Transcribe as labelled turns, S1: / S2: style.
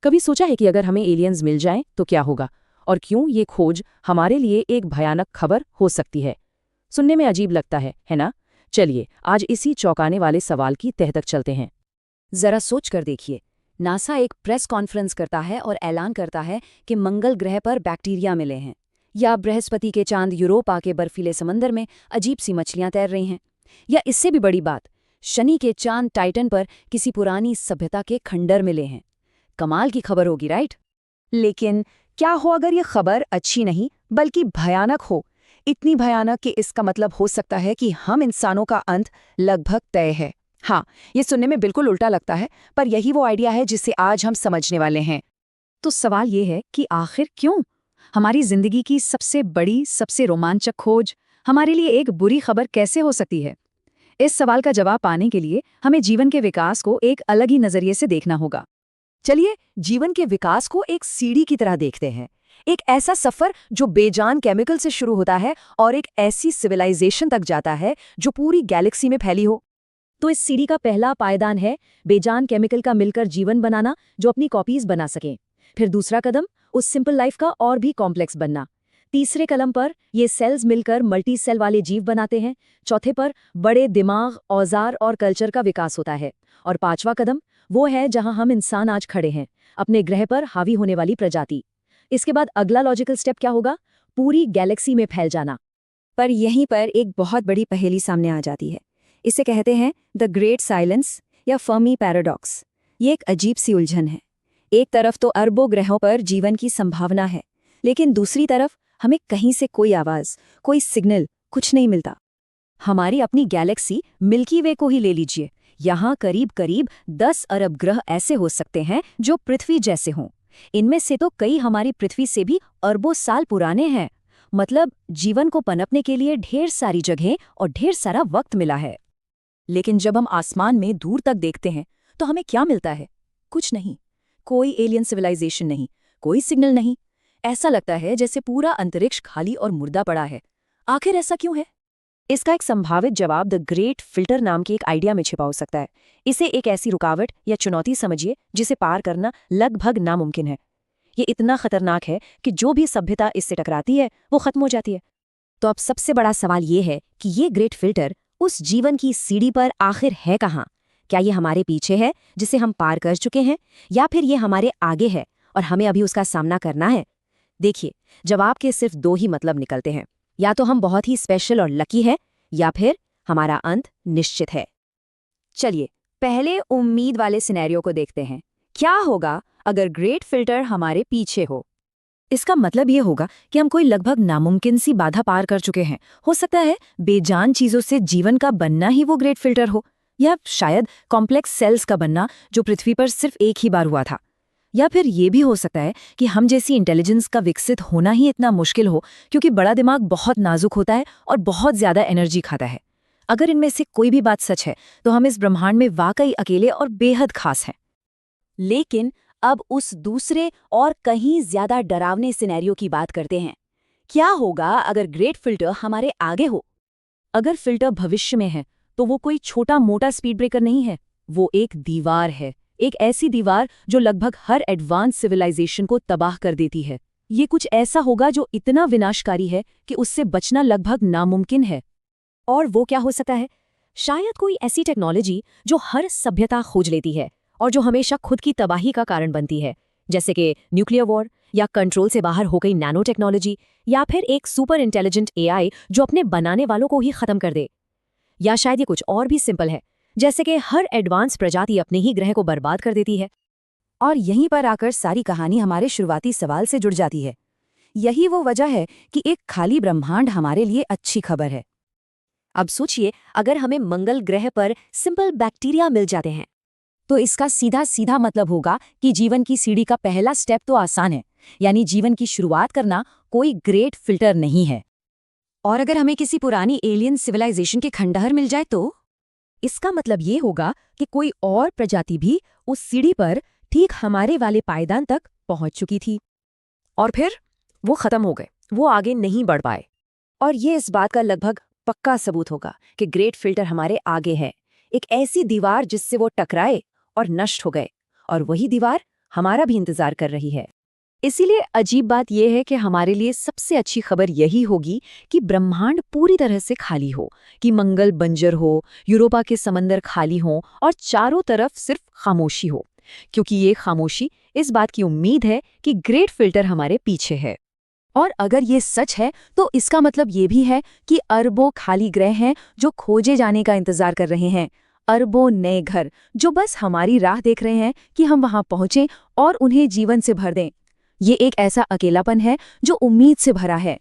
S1: कभी सोचा है कि अगर हमें एलियंस मिल जाएं तो क्या होगा, और क्यों ये खोज हमारे लिए एक भयानक खबर हो सकती है? सुनने में अजीब लगता है ना? चलिए आज इसी चौंकाने वाले सवाल की तह तक चलते हैं।
S2: जरा सोच कर देखिए, नासा एक प्रेस कॉन्फ्रेंस करता है और ऐलान करता है कि मंगल ग्रह पर बैक्टीरिया मिले हैं, या बृहस्पति के चांद यूरोपा के बर्फीले समंदर में अजीब सी मछलियां तैर रही हैं, या इससे भी बड़ी बात, शनि के चांद टाइटन पर किसी पुरानी सभ्यता के खंडर मिले हैं। कमाल की खबर होगी, राइट?
S3: लेकिन क्या हो अगर ये खबर अच्छी नहीं बल्कि भयानक हो? इतनी भयानक कि इसका मतलब हो सकता है कि हम इंसानों का अंत लगभग तय है। हाँ, ये सुनने में बिल्कुल उल्टा लगता है, पर यही वो आइडिया है जिसे आज हम समझने वाले हैं।
S2: तो सवाल ये है कि आखिर क्यों? हमारी जिंदगी की सबसे बड़ी, सबसे रोमांचक खोज हमारे लिए एक बुरी खबर कैसे हो सकती है? इस सवाल का जवाब पाने के लिए हमें जीवन के विकास को एक अलग ही नजरिए से देखना होगा।
S3: चलिए जीवन के विकास को एक सीढ़ी की तरह देखते हैं। एक ऐसा सफर जो बेजान केमिकल से शुरू होता है और एक ऐसी सिविलाइजेशन तक जाता है जो पूरी गैलेक्सी में फैली हो।
S2: तो इस सीढ़ी का पहला पायदान है बेजान केमिकल का मिलकर जीवन बनाना जो अपनी कॉपीज बना सकें। फिर दूसरा कदम उस सिंपल लाइफ का और भी कॉम्प्लेक्स बनना। तीसरे कदम पर ये सेल्स मिलकर मल्टी सेल वाले जीव बनाते हैं। चौथे पर बड़े दिमाग, औजार और कल्चर का विकास होता है। और पांचवा कदम वो है जहां हम इंसान आज खड़े हैं, अपने ग्रह पर हावी होने वाली प्रजाति। इसके बाद अगला लॉजिकल स्टेप क्या होगा? पूरी गैलेक्सी में फैल जाना।
S3: पर यहीं पर एक बहुत बड़ी पहेली सामने आ जाती है। इसे कहते हैं द ग्रेट साइलेंस या फर्मी पैराडॉक्स। ये एक अजीब सी उलझन है। एक तरफ तो अरबों ग्रहों पर जीवन की संभावना है, लेकिन दूसरी तरफ हमें कहीं से कोई आवाज, कोई सिग्नल, कुछ नहीं मिलता। हमारी अपनी गैलेक्सी मिल्की वे को ही ले लीजिए। यहाँ करीब करीब 10 अरब ग्रह ऐसे हो सकते हैं जो पृथ्वी जैसे हों। इनमें से तो कई हमारी पृथ्वी से भी अरबों साल पुराने हैं। मतलब जीवन को पनपने के लिए ढेर सारी जगह और ढेर सारा वक्त मिला है। लेकिन जब हम आसमान में दूर तक देखते हैं तो हमें क्या मिलता है? कुछ नहीं। कोई एलियन सिविलाइजेशन नहीं, कोई सिग्नल नहीं। ऐसा लगता है जैसे पूरा अंतरिक्ष खाली और मुर्दा पड़ा है। आखिर ऐसा क्यों है? इसका एक संभावित जवाब द ग्रेट फिल्टर नाम की एक आइडिया में छिपा हो सकता है। इसे एक ऐसी रुकावट या चुनौती समझिए जिसे पार करना लगभग नामुमकिन है। ये इतना खतरनाक है कि जो भी सभ्यता इससे टकराती है वो खत्म हो जाती है। तो अब सबसे बड़ा सवाल ये है कि ये ग्रेट फिल्टर उस जीवन की सीढ़ी पर आखिर है कहाँ? क्या ये हमारे पीछे है जिसे हम पार कर चुके हैं, या फिर ये हमारे आगे है और हमें अभी उसका सामना करना है? देखिए, जवाब के सिर्फ दो ही मतलब निकलते हैं। या तो हम बहुत ही स्पेशल और लकी है, या फिर हमारा अंत निश्चित है। चलिए पहले उम्मीद वाले सिनेरियो को देखते हैं। क्या होगा अगर ग्रेट फिल्टर हमारे पीछे हो? इसका मतलब ये होगा कि हम कोई लगभग नामुमकिन सी बाधा पार कर चुके हैं। हो सकता है बेजान चीजों से जीवन का बनना ही वो ग्रेट फिल्टर हो, या शायद कॉम्प्लेक्स सेल्स का बनना जो पृथ्वी पर सिर्फ एक ही बार हुआ था। या फिर ये भी हो सकता है कि हम जैसी इंटेलिजेंस का विकसित होना ही इतना मुश्किल हो क्योंकि बड़ा दिमाग बहुत नाजुक होता है और बहुत ज्यादा एनर्जी खाता है। अगर इनमें से कोई भी बात सच है तो हम इस ब्रह्मांड में वाकई अकेले और बेहद खास हैं।
S2: लेकिन अब उस दूसरे और कहीं ज्यादा डरावने सिनेरियो की बात करते हैं। क्या होगा अगर ग्रेट फिल्टर हमारे आगे हो? अगर फिल्टर भविष्य में है तो वो कोई छोटा मोटा स्पीड ब्रेकर नहीं है, वो एक दीवार है। एक ऐसी दीवार जो लगभग हर एडवांस सिविलाइजेशन को तबाह कर देती है। ये कुछ ऐसा होगा जो इतना विनाशकारी है कि उससे बचना लगभग नामुमकिन है। और वो क्या हो सकता है? शायद कोई ऐसी टेक्नोलॉजी जो हर सभ्यता खोज लेती है और जो हमेशा खुद की तबाही का कारण बनती है, जैसे कि न्यूक्लियर वॉर, या कंट्रोल से बाहर हो गई नैनो टेक्नोलॉजी, या फिर एक सुपर इंटेलिजेंट एआई जो अपने बनाने वालों को ही खत्म कर दे। या शायद ये कुछ और भी सिंपल है, जैसे कि हर एडवांस प्रजाति अपने ही ग्रह को बर्बाद कर देती है। और यहीं पर आकर सारी कहानी हमारे शुरुआती सवाल से जुड़ जाती है। यही वो वजह है कि एक खाली ब्रह्मांड हमारे लिए अच्छी खबर है। अब सोचिए, अगर हमें मंगल ग्रह पर सिंपल बैक्टीरिया मिल जाते हैं तो इसका सीधा सीधा मतलब होगा कि जीवन की सीढ़ी का पहला स्टेप तो आसान है, यानी जीवन की शुरुआत करना कोई ग्रेट फिल्टर नहीं है। और अगर हमें किसी पुरानी एलियन सिविलाइजेशन के खंडहर मिल जाए तो इसका मतलब ये होगा कि कोई और प्रजाति भी उस सीढ़ी पर ठीक हमारे वाले पायदान तक पहुंच चुकी थी, और फिर वो खत्म हो गए, वो आगे नहीं बढ़ पाए। और ये इस बात का लगभग पक्का सबूत होगा कि ग्रेट फिल्टर हमारे आगे है, एक ऐसी दीवार जिससे वो टकराए और नष्ट हो गए। और वही दीवार
S3: हमारा भी इंतजार कर रही है।
S2: इसीलिए अजीब बात यह है कि हमारे लिए सबसे अच्छी खबर यही होगी कि ब्रह्मांड पूरी तरह से खाली हो, कि मंगल बंजर हो, यूरोपा के समंदर खाली हों और चारों तरफ सिर्फ खामोशी हो, क्योंकि ये खामोशी इस बात की उम्मीद है कि ग्रेट फिल्टर हमारे पीछे है। और अगर ये सच है तो इसका मतलब ये भी है कि अरबों खाली ग्रह हैं जो खोजे जाने का इंतजार कर रहे हैं, अरबों नए घर जो बस हमारी राह देख रहे हैं कि हम वहां पहुंचें और उन्हें जीवन से भर दें। ये एक ऐसा अकेलापन है जो उम्मीद से भरा है,